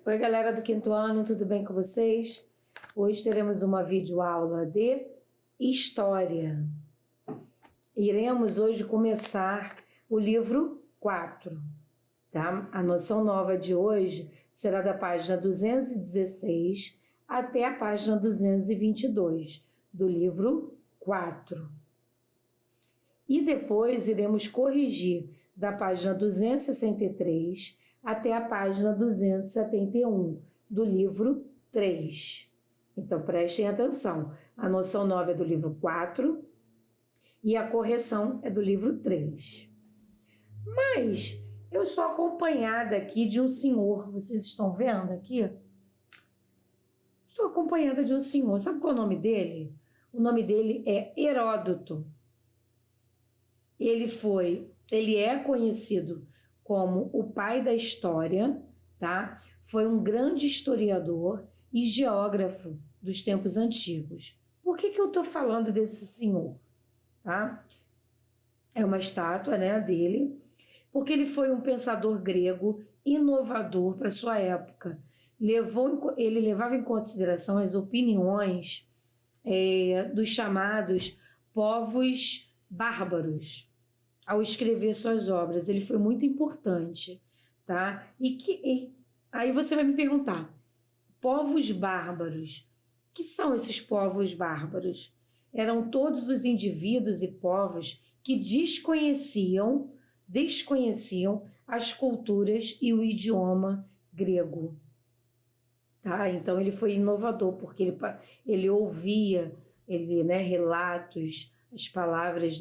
Oi, galera do quinto ano, tudo bem com vocês? Hoje teremos uma videoaula de História. Iremos hoje começar o livro 4, tá? A noção nova de hoje será da página 216 até a página 222 do livro 4. E depois iremos corrigir da página 263 até a página 271 do livro 3. Então, prestem atenção. A noção nova é do livro 4 e a correção é do livro 3. Mas eu estou acompanhada aqui de um senhor. Vocês estão vendo aqui? Estou acompanhada de um senhor. Sabe qual é o nome dele? O nome dele é Heródoto. Ele é conhecido como o pai da história, tá? Foi um grande historiador e geógrafo dos tempos antigos. Por que eu estou falando desse senhor? Tá? É uma estátua, né, dele, porque ele foi um pensador grego inovador para sua época. Ele levava em consideração as opiniões dos chamados povos bárbaros ao escrever suas obras. Ele foi muito importante, tá? Aí você vai me perguntar, povos bárbaros, que são esses povos bárbaros? Eram todos os indivíduos e povos que desconheciam as culturas e o idioma grego, tá? Então ele foi inovador, porque ele ouvia relatos, as palavras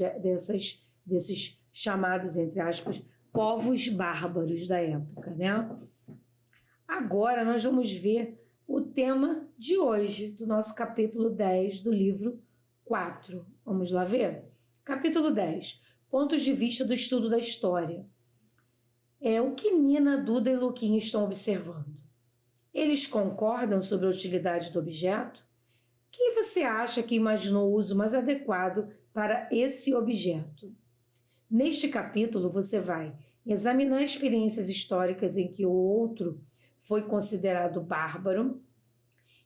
desses chamados, entre aspas, povos bárbaros da época, né? Agora nós vamos ver o tema de hoje, do nosso capítulo 10 do livro 4. Vamos lá ver? Capítulo 10. Pontos de vista do estudo da história. O que Nina, Duda e Luquinha estão observando? Eles concordam sobre a utilidade do objeto? Quem você acha que imaginou o uso mais adequado para esse objeto? Neste capítulo, você vai examinar experiências históricas em que o outro foi considerado bárbaro,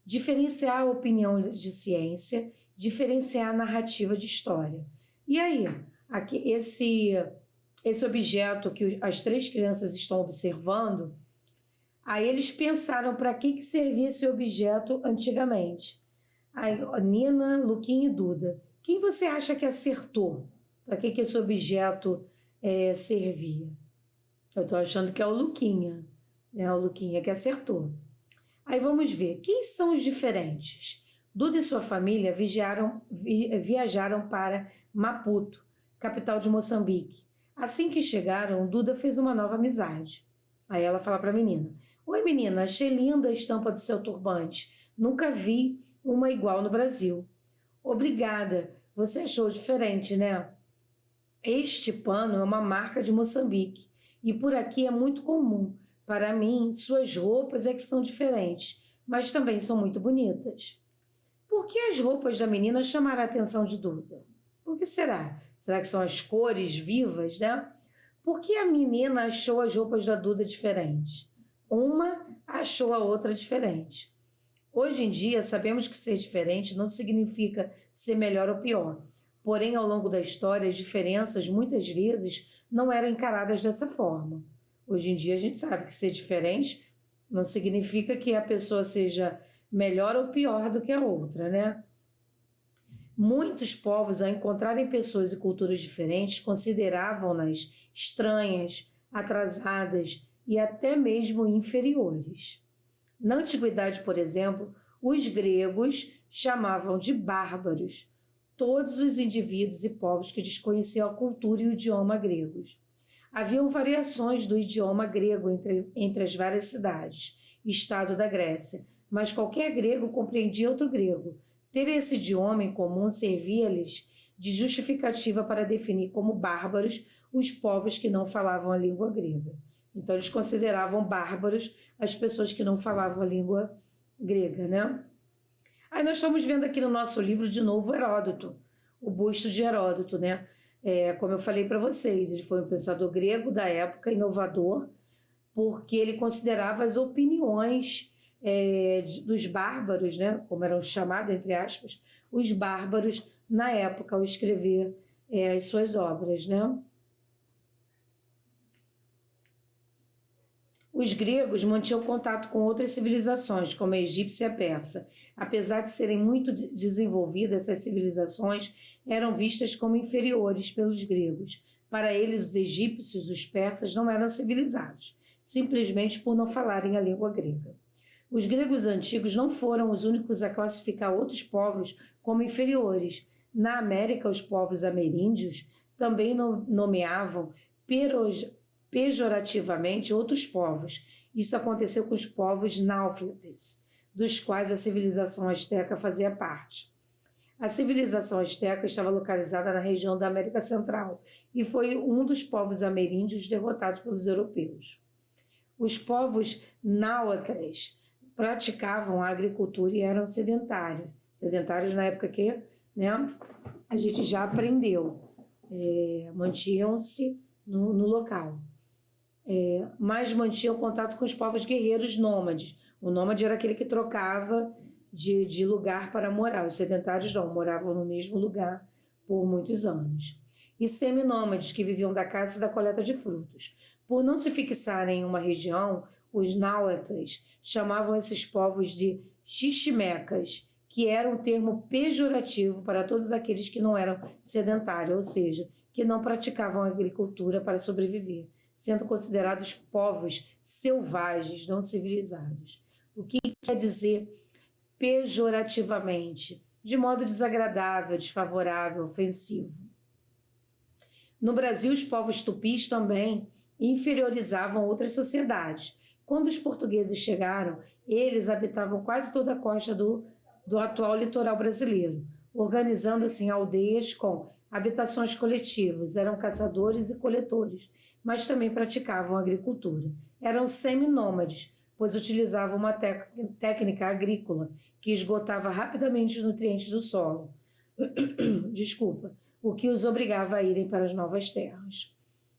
diferenciar a opinião de ciência, diferenciar a narrativa de história. E aí, aqui, esse objeto que as três crianças estão observando, aí eles pensaram para que servia esse objeto antigamente. Aí, Nina, Luquinha e Duda, quem você acha que acertou? Para que esse objeto servia? Eu estou achando que é o Luquinha, né? O Luquinha que acertou. Aí vamos ver, quem são os diferentes? Duda e sua família viajaram para Maputo, capital de Moçambique. Assim que chegaram, Duda fez uma nova amizade. Aí ela fala para a menina, oi menina, achei linda a estampa do seu turbante. Nunca vi uma igual no Brasil. Obrigada, você achou diferente, né? Este pano é uma marca de Moçambique e por aqui é muito comum. Para mim, suas roupas é que são diferentes, mas também são muito bonitas. Por que as roupas da menina chamaram a atenção de Duda? Por que será? Será que são as cores vivas, né? Por que a menina achou as roupas da Duda diferentes? Uma achou a outra diferente. Hoje em dia, sabemos que ser diferente não significa ser melhor ou pior. Porém, ao longo da história, as diferenças, muitas vezes, não eram encaradas dessa forma. Hoje em dia, a gente sabe que ser diferente não significa que a pessoa seja melhor ou pior do que a outra, né? Muitos povos, ao encontrarem pessoas e culturas diferentes, consideravam-nas estranhas, atrasadas e até mesmo inferiores. Na antiguidade, por exemplo, os gregos chamavam de bárbaros todos os indivíduos e povos que desconheciam a cultura e o idioma gregos. Haviam variações do idioma grego entre as várias cidades e estado da Grécia, mas qualquer grego compreendia outro grego. Ter esse idioma em comum servia-lhes de justificativa para definir como bárbaros os povos que não falavam a língua grega. Então, eles consideravam bárbaros as pessoas que não falavam a língua grega, né? Aí nós estamos vendo aqui no nosso livro de novo Heródoto, o busto de Heródoto, né? Como eu falei para vocês, ele foi um pensador grego da época, inovador, porque ele considerava as opiniões dos bárbaros, né, como eram chamados, entre aspas, os bárbaros na época ao escrever as suas obras, né? Os gregos mantinham contato com outras civilizações, como a egípcia e a persa. Apesar de serem muito desenvolvidas, essas civilizações eram vistas como inferiores pelos gregos. Para eles, os egípcios e os persas não eram civilizados, simplesmente por não falarem a língua grega. Os gregos antigos não foram os únicos a classificar outros povos como inferiores. Na América, os povos ameríndios também nomeavam pejorativamente outros povos. Isso aconteceu com os povos náufragos, dos quais a civilização asteca fazia parte. A civilização asteca estava localizada na região da América Central e foi um dos povos ameríndios derrotados pelos europeus. Os povos náhuatls praticavam a agricultura e eram sedentários. Sedentários na época que, né, a gente já aprendeu. Mantinham-se no local. Mas mantinham contato com os povos guerreiros nômades. O nômade era aquele que trocava de lugar para morar. Os sedentários não, moravam no mesmo lugar por muitos anos. E seminômades, que viviam da caça e da coleta de frutos. Por não se fixarem em uma região, os náhuatls chamavam esses povos de xiximecas, que era um termo pejorativo para todos aqueles que não eram sedentários, ou seja, que não praticavam agricultura para sobreviver, sendo considerados povos selvagens, não civilizados. O que quer dizer pejorativamente? De modo desagradável, desfavorável, ofensivo. No Brasil, os povos tupis também inferiorizavam outras sociedades. Quando os portugueses chegaram, eles habitavam quase toda a costa do atual litoral brasileiro, organizando-se em aldeias com habitações coletivas. Eram caçadores e coletores, mas também praticavam agricultura. Eram seminômades, pois utilizavam uma técnica agrícola que esgotava rapidamente os nutrientes do solo. O que os obrigava a irem para as novas terras.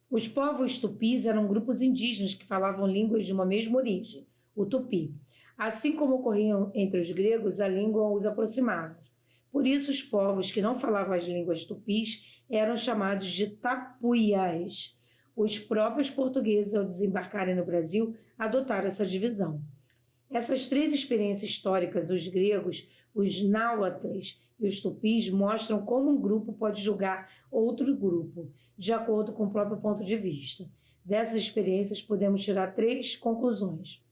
Os povos tupis eram grupos indígenas que falavam línguas de uma mesma origem, o tupi. Assim como ocorriam entre os gregos, a língua os aproximava. Por isso, os povos que não falavam as línguas tupis eram chamados de tapuiás. Os próprios portugueses, ao desembarcarem no Brasil, adotaram essa divisão. Essas três experiências históricas, os gregos, os náhuatls e os tupis, mostram como um grupo pode julgar outro grupo, de acordo com o próprio ponto de vista. Dessas experiências, podemos tirar três conclusões.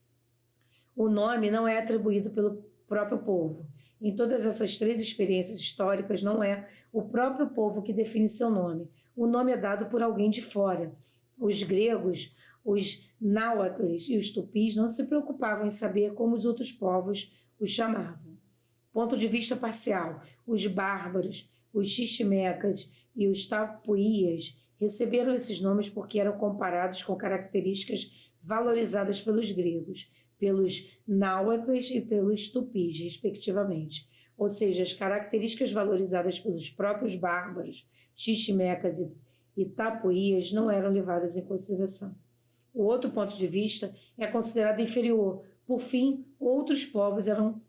O nome não é atribuído pelo próprio povo. Em todas essas três experiências históricas, não é o próprio povo que define seu nome. O nome é dado por alguém de fora. Os gregos, os náhuatls e os tupis não se preocupavam em saber como os outros povos os chamavam. Ponto de vista parcial. Os bárbaros, os xiximecas e os tapuias receberam esses nomes porque eram comparados com características valorizadas pelos gregos, pelos náhuatls e pelos tupis, respectivamente. Ou seja, as características valorizadas pelos próprios bárbaros, xiximecas e tapuias não eram levadas em consideração. O outro ponto de vista é considerado inferior. Por fim, outros povos eram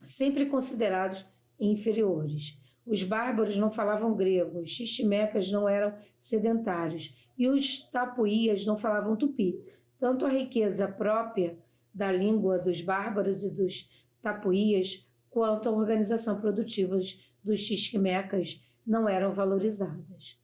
sempre considerados inferiores. Os bárbaros não falavam grego, os xiximecas não eram sedentários e os tapuias não falavam tupi. Tanto a riqueza própria da língua dos bárbaros e dos tapuias quanto a organização produtiva dos xiximecas não eram valorizadas.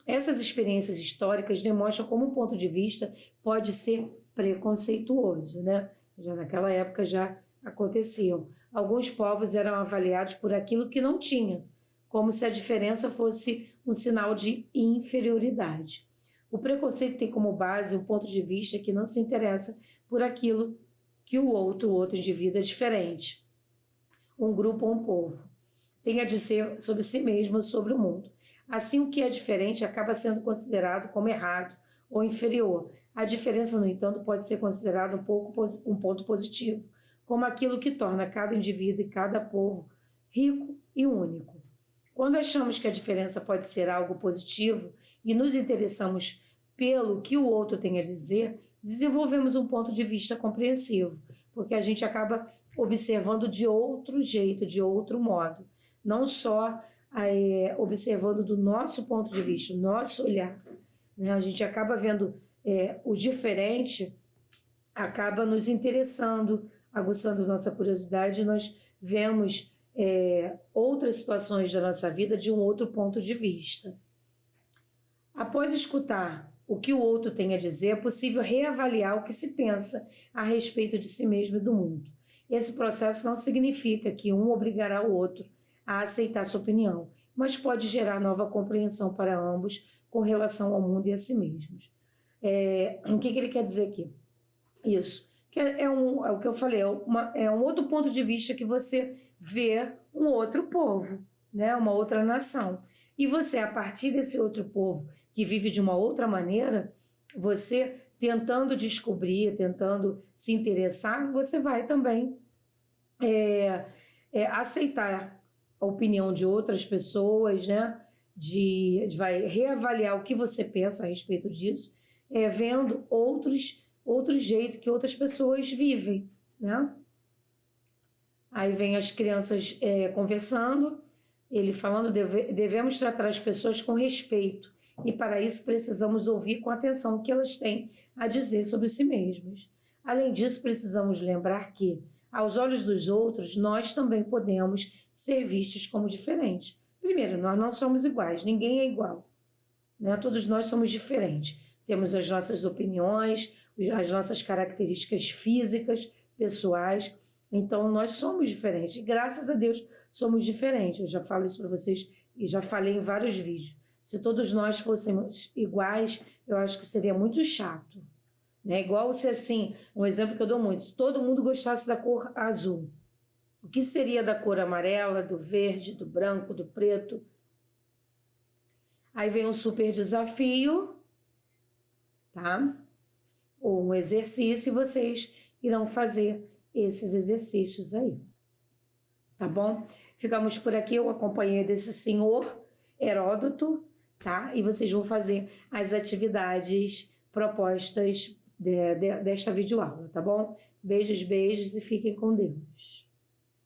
Essas experiências históricas demonstram como um ponto de vista pode ser preconceituoso, né? Já naquela época já aconteciam. Alguns povos eram avaliados por aquilo que não tinham, como se a diferença fosse um sinal de inferioridade. O preconceito tem como base um ponto de vista que não se interessa por aquilo que o outro indivíduo é diferente. Um grupo ou um povo tem a dizer sobre si mesmo ou sobre o mundo. Assim, o que é diferente acaba sendo considerado como errado ou inferior. A diferença, no entanto, pode ser considerada um ponto positivo, como aquilo que torna cada indivíduo e cada povo rico e único. Quando achamos que a diferença pode ser algo positivo e nos interessamos pelo que o outro tem a dizer, desenvolvemos um ponto de vista compreensivo, porque a gente acaba observando de outro jeito, de outro modo, não só observando do nosso ponto de vista, o nosso olhar, né? A gente acaba vendo o diferente, acaba nos interessando, aguçando nossa curiosidade, nós vemos outras situações da nossa vida de um outro ponto de vista. Após escutar o que o outro tem a dizer, é possível reavaliar o que se pensa a respeito de si mesmo e do mundo. Esse processo não significa que um obrigará o outro a aceitar sua opinião, mas pode gerar nova compreensão para ambos com relação ao mundo e a si mesmos. O que ele quer dizer aqui? Isso, que é o que eu falei, é um outro ponto de vista que você vê um outro povo, né? Uma outra nação. E você, a partir desse outro povo que vive de uma outra maneira, você tentando descobrir, tentando se interessar, você vai também aceitar a opinião de outras pessoas, né? Vai reavaliar o que você pensa a respeito disso, vendo outro jeito que outras pessoas vivem, né? Aí vem as crianças conversando, ele falando, devemos tratar as pessoas com respeito, e para isso precisamos ouvir com atenção o que elas têm a dizer sobre si mesmas. Além disso, precisamos lembrar que, aos olhos dos outros, nós também podemos ser vistos como diferentes. Primeiro, nós não somos iguais, ninguém é igual, né? Todos nós somos diferentes. Temos as nossas opiniões, as nossas características físicas, pessoais. Então, nós somos diferentes. E, graças a Deus, somos diferentes. Eu já falo isso para vocês e já falei em vários vídeos. Se todos nós fôssemos iguais, eu acho que seria muito chato, né? Igual se, assim, um exemplo que eu dou muito, se todo mundo gostasse da cor azul, o que seria da cor amarela, do verde, do branco, do preto? Aí vem um super desafio, tá? Ou um exercício, e vocês irão fazer esses exercícios aí, tá bom? Ficamos por aqui, eu acompanhei desse senhor Heródoto, tá? E vocês vão fazer as atividades propostas desta videoaula, tá bom? Beijos, beijos e fiquem com Deus.